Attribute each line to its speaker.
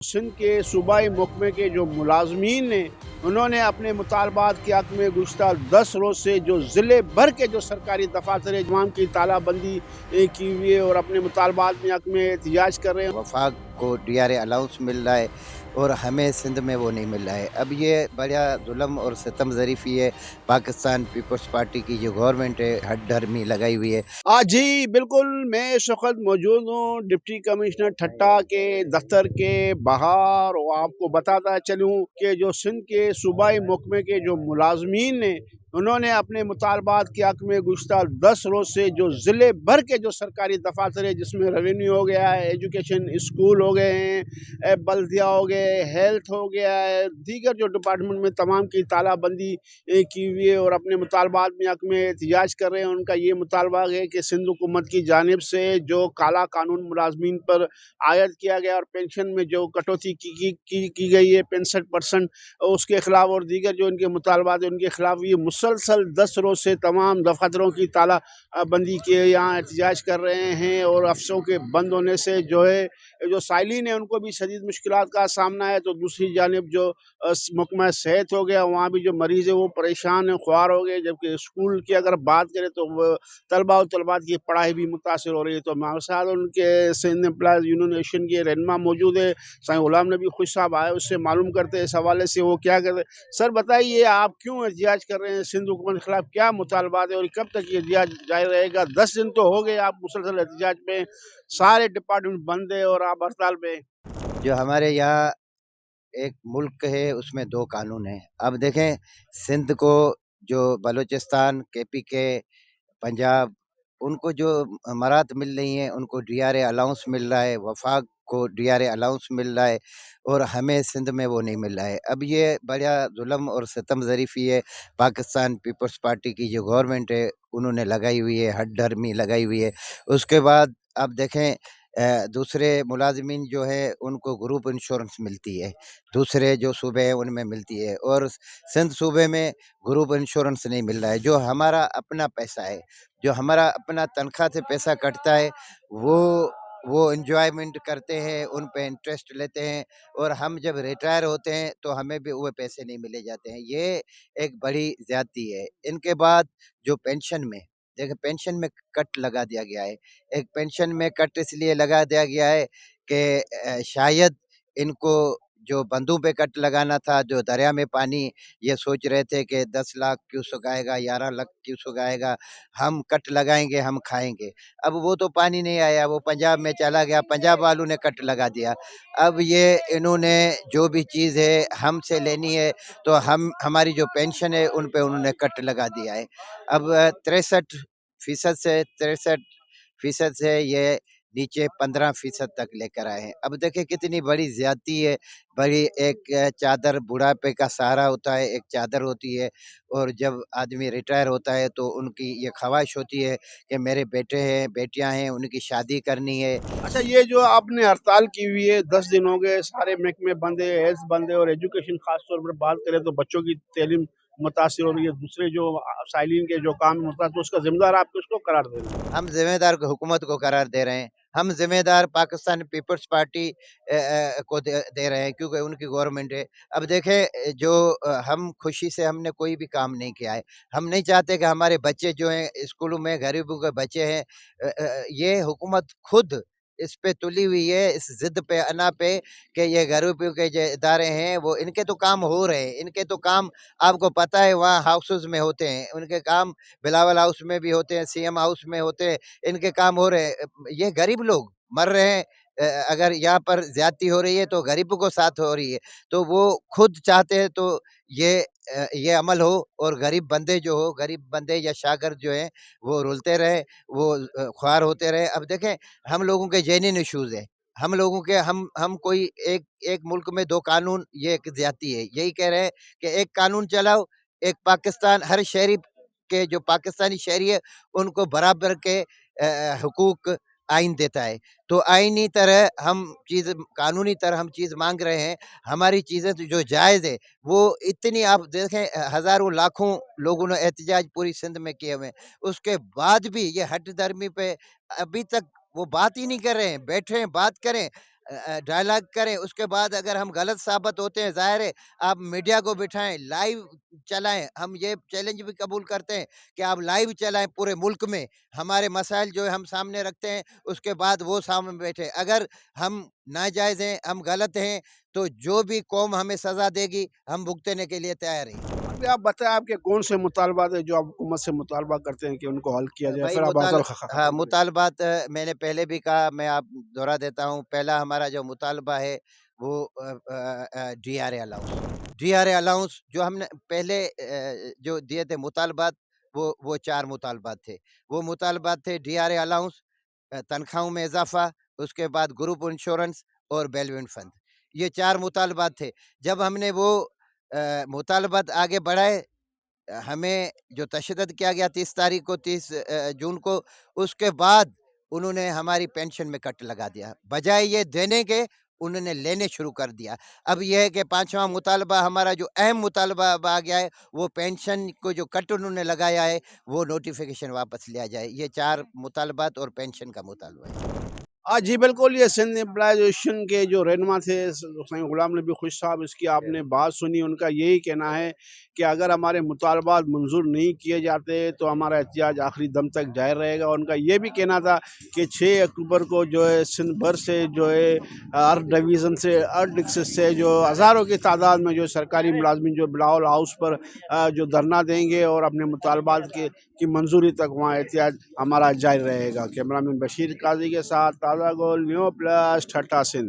Speaker 1: सिंध के सूबाई महकमे के जो मुलाजमीन हैं, उन्होंने अपने मुतालबात के हक़ में गुज़िश्ता 10 रोज़ से जो ज़िले भर के जो सरकारी दफ़ातर तमाम की तालाबंदी की हुई है और अपने मुतालबात में हक़ में एहतजाज कर रहे हैं।
Speaker 2: वफाक को डीआरए अलाउंस मिल रहा है और हमें सिंध में वो नहीं मिल रहा है। अब ये बड़ा जुल्म और सितम ज़रीफ़ी है। पाकिस्तान पीपल्स पार्टी की जो गवर्नमेंट है हद धर्मी लगाई हुई है।
Speaker 1: जी बिल्कुल, मैं इस वक्त मौजूद हूँ डिप्टी कमिश्नर ठट्टा के दफ्तर के बाहर और आपको बताता चलूँ कि जो सिंध के सूबाई महकमे के जो मुलाजमीन हैं, उन्होंने अपने मुतालबात के हक़ में गुज़िश्ता 10 रोज़ से जो ज़िले भर के जो सरकारी दफ़ातर है, जिसमें रेवेन्यू हो गया है, एजुकेशन स्कूल हो गए हैं, बल्दिया हो गए, हेल्थ हो गया है, दीगर जो डिपार्टमेंट में तमाम की तालाबंदी की हुई है और अपने मुतालबात में हक़ में एहतजाज कर रहे हैं। उनका ये मुतालबा है कि सिंध हुकूमत की जानिब से जो काला कानून मुलाजमीन पर आयद किया गया और पेंशन में जो कटौती की गई है 65%, उसके ख़िलाफ़ और दीगर जो इनके मुतालबात हैं उनके ख़िलाफ़ ये मुसलसल 10 रोज़ से तमाम दफ़ातरों की ताला बंदी के यहाँ एहतजाज कर रहे हैं और अफसरों के बंद होने से जो है जो साइलिन है उनको भी शदीद मुश्किलात का सामना है। तो दूसरी जानिब जो महकमा सेहत हो गया, वहाँ भी जो मरीज़ है वो परेशान है, ख्वार हो गए। जबकि स्कूल की अगर बात करें तो वो तलबा और तलबात की पढ़ाई भी मुतासर हो रही है। तो हमारे साथ उनके सिंध एम्प्लॉयज़ यूनियन के रहनुमा मौजूद है, साईं गुलाम नबी खुश साहब आए, उससे मालूम करते हैं इस हवाले से वो क्या कहते हैं। सर बताइए, आप क्यों एहतजाज कर रहे हैं? सिंध हुकूमत के खिलाफ क्या मुतालबात है और कब तक ये एहतजाज जारी रहेगा? 10 दिन तो हो गए आप मुसलसल एहतजाज में, सारे डिपार्टमेंट बंद है और आप हड़ताल पे हैं।
Speaker 2: जो हमारे यहाँ एक मुल्क है उसमें दो कानून हैं। अब देखें, सिंध को जो बलूचिस्तान, केपीके, पंजाब, उनको जो मराहत मिल रही हैं, उनको डीआरए अलाउंस मिल रहा है, वफाक को डीआरए अलाउंस मिल रहा है और हमें सिंध में वो नहीं मिल रहा है। अब ये बड़ा जुल्म और सितम ज़रीफ़ी है। पाकिस्तान पीपल्स पार्टी की जो गवर्नमेंट है उन्होंने लगाई हुई है, हद धर्मी लगाई हुई है। उसके बाद अब देखें, दूसरे मुलाजमीन जो है उनको ग्रुप इंश्योरेंस मिलती है, दूसरे जो सूबे हैं उनमें मिलती है और सिंध सूबे में ग्रुप इंश्योरेंस नहीं मिल रहा है। जो हमारा अपना पैसा है, जो हमारा अपना तनख्वाह से पैसा कटता है, वो एंजॉयमेंट करते हैं, उन पे इंटरेस्ट लेते हैं और हम जब रिटायर होते हैं तो हमें भी वो पैसे नहीं मिले जाते हैं। ये एक बड़ी ज़्यादती है। इनके बाद जो पेंशन में, देखिए, पेंशन में कट लगा दिया गया है। एक पेंशन में कट इसलिए लगा दिया गया है कि शायद इनको जो बंदों पे कट लगाना था, जो दरिया में पानी, ये सोच रहे थे कि 10 लाख क्यूसेक आएगा, 11 लाख क्यूसेक आएगा, हम कट लगाएँगे, हम खाएँगे। अब वो तो पानी नहीं आया, वो पंजाब में चला गया, पंजाब वालों ने कट लगा दिया। अब ये इन्होंने जो भी चीज़ है हमसे लेनी है, तो हमारी जो पेंशन है उन पे उन्होंने कट लगा दिया है। अब 63% से 63% से ये नीचे 15% तक लेकर आए हैं। अब देखिए कितनी बड़ी ज़्यादती है। बड़ी एक चादर बुढ़ापे का सहारा होता है, एक चादर होती है और जब आदमी रिटायर होता है तो उनकी ये ख्वाहिश होती है कि मेरे बेटे हैं, बेटियाँ हैं, उनकी शादी करनी है।
Speaker 1: अच्छा, ये जो आपने हड़ताल की हुई है, 10 दिन हो गए, सारे महकमे बंद है, हेल्थ बंद है और एजुकेशन खास तौर पर बात करें तो बच्चों की तालीम मुतासिर हो रही है, दूसरे जो साइलिन के जो काम होता है, तो उसका ज़िम्मेदार आप किसको करार दे रहे हैं?
Speaker 2: हम ज़िम्मेदार हुकूमत को करार दे रहे हैं। हम ज़िम्मेदार पाकिस्तान पीपल्स पार्टी को दे रहे हैं क्योंकि उनकी गवर्नमेंट है। अब देखें, जो हम खुशी से हमने कोई भी काम नहीं किया है। हम नहीं चाहते कि हमारे बच्चे जो हैं स्कूलों में, गरीबों के बच्चे हैं, ये हुकूमत खुद इस पे तुली हुई है, इस ज़िद पे, अना पे, कि ये गरीबों के जो इदारे हैं वो इनके तो काम हो रहे हैं। इनके तो काम आपको पता है वहाँ हाउसेज़ में होते हैं। उनके काम बिलावल हाउस में भी होते हैं, सीएम हाउस में होते हैं, इनके काम हो रहे हैं। ये गरीब लोग मर रहे हैं। अगर यहाँ पर ज़्यादती हो रही है तो गरीबों को साथ हो रही है। तो वो खुद चाहते हैं तो ये अमल हो और गरीब बंदे जो हो, गरीब बंदे या शागिर्द जो हैं वो रुलते रहें, वो ख्वार होते रहें। अब देखें, हम लोगों के जेन्युइन इश्यूज़ हैं। हम लोगों के हम कोई एक एक मुल्क में 2 कानून, ये एक ज़्यादती है। यही कह रहे हैं कि एक कानून चलाओ, एक पाकिस्तान, हर शहरी के जो पाकिस्तानी शहरी है उनको बराबर के हुकूक आइन देता है। तो आइनी तरह हम चीज़, कानूनी तरह हम चीज़ माँग रहे हैं। हमारी चीज़ें तो जो जायज़ है वो इतनी, आप देखें, हज़ारों लाखों लोगों ने एहतजाज पूरी सिंध में किए हुए हैं। उसके बाद भी ये हठ धर्मी पे अभी तक वो बात ही नहीं कर रहे हैं। बैठे हैं, बात करें। ڈائلاگ کریں، اس کے بعد اگر ہم غلط ثابت ہوتے ہیں، ظاہر ہے آپ میڈیا کو بٹھائیں، لائیو چلائیں، ہم یہ چیلنج بھی قبول کرتے ہیں کہ آپ لائیو چلائیں پورے ملک میں، ہمارے مسائل جو ہم سامنے رکھتے ہیں اس کے بعد وہ سامنے بیٹھے، اگر ہم ناجائز ہیں، ہم غلط ہیں، تو جو بھی قوم ہمیں سزا دے گی ہم بھگتنے کے لیے تیار ہیں۔
Speaker 1: ابھی آپ بتائیں آپ کے کون سے مطالبات ہیں جو آپ حکومت سے مطالبہ کرتے ہیں کہ ان کو حل کیا جائے،
Speaker 2: بھائی
Speaker 1: پھر آپ بات
Speaker 2: ہاں
Speaker 1: ختم کریں۔
Speaker 2: مطالبات میں نے پہلے بھی کہا، میں آپ دہرا دیتا ہوں، پہلا ہمارا جو مطالبہ ہے وہ D R A allowance, D R A allowance جو ہم نے پہلے جو دیے تھے مطالبات، وہ 4 مطالبات تھے، وہ مطالبات تھے ڈی آر اے الاؤنس، تنخواہوں میں اضافہ، اس کے بعد گروپ انشورنس اور بیلوینٹ فنڈ، یہ 4 مطالبات تھے۔ جب ہم نے وہ مطالبات آگے بڑھائے، ہمیں جو تشدد کیا گیا 30 تاریخ کو، 30 جون کو، اس کے بعد انہوں نے ہماری پینشن میں کٹ لگا دیا، بجائے یہ دینے کے انہوں نے لینے شروع کر دیا۔ اب یہ ہے کہ 5واں مطالبہ ہمارا جو اہم مطالبہ اب آ گیا ہے، وہ پینشن کو جو کٹ انہوں نے لگایا ہے وہ نوٹیفیکیشن واپس لیا جائے۔ یہ 4 مطالبات اور پینشن کا مطالبہ ہے۔
Speaker 1: ہاں جی بالکل، یہ سندھ امپلائزیشن کے جو رہنما تھے حسین غلام نبی خوش صاحب، اس کی آپ نے بات سنی، ان کا یہی کہنا ہے کہ اگر ہمارے مطالبات منظور نہیں کیے جاتے تو ہمارا احتجاج آخری دم تک جاری رہے گا۔ ان کا یہ بھی کہنا تھا کہ 6 اکتوبر کو جو ہے سندھ بھر سے جو ہے ہر ڈویژن سے، ہر ڈسٹرکٹ سے جو ہزاروں کی تعداد میں جو سرکاری ملازمین جو بلاول ہاؤس پر جو دھرنا دیں گے اور اپنے مطالبات کی منظوری تک وہاں احتجاج ہمارا جاری رہے گا۔ کیمرہ مین بشیر قاضی کے ساتھ تازہ گول، نیو پلس، ٹھٹہ سندھ۔